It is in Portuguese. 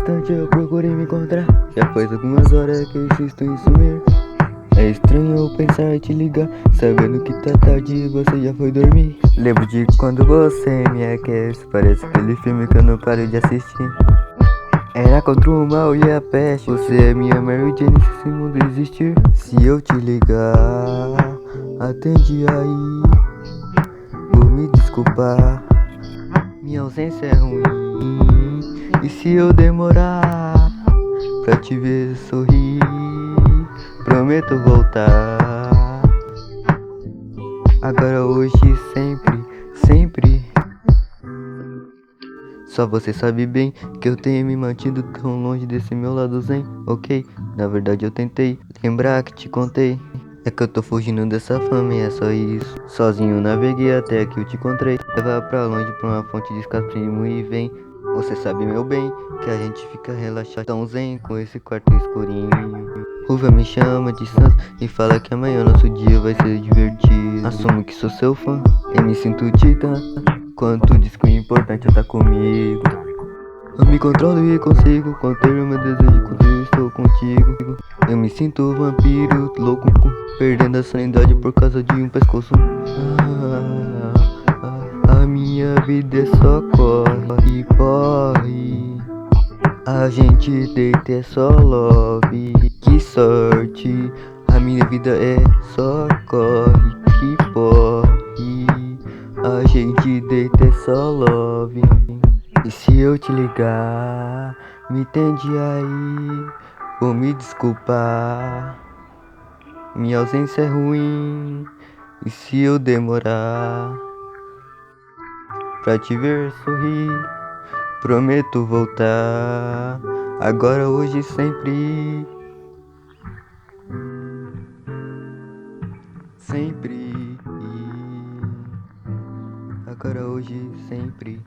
instante eu procurei me encontrar. Já faz algumas horas que eu insisto em sumir. É estranho eu pensar em te ligar, sabendo que tá tarde e você já foi dormir. Lembro de quando você me aquece, parece aquele filme que eu não paro de assistir. Era contra o mal e a peste, você é minha Mary Jane se esse mundo existir. Se eu te ligar, atende aí, vou me desculpar, minha ausência é ruim. E se eu demorar pra te ver sorrir, prometo voltar. Agora, hoje, sempre, sempre. Só você sabe bem que eu tenho me mantido tão longe desse meu lado zen, ok? Na verdade eu tentei lembrar que te contei. É que eu tô fugindo dessa fama e é só isso. Sozinho naveguei até que eu te encontrei. Leva pra longe pra uma fonte de escapismo e vem. Você sabe meu bem que a gente fica relaxado tão zen com esse quarto escurinho. Ruva me chama de santo e fala que amanhã nosso dia vai ser divertido. Assumo que sou seu fã e me sinto titã quando diz que o importante é estar comigo. Eu me controlo e consigo conter o meu desejo quando eu estou contigo. Eu me sinto vampiro, louco, perdendo a sanidade por causa de um pescoço. A minha vida é só corre e corre. A gente deita é só love. Que sorte, a minha vida é só corre que corre. A gente deita é só love. E se eu te ligar, me entende aí, vou me desculpar, minha ausência é ruim. E se eu demorar pra te ver sorrir, prometo voltar. Agora, hoje, sempre. Sempre. Agora, hoje, sempre.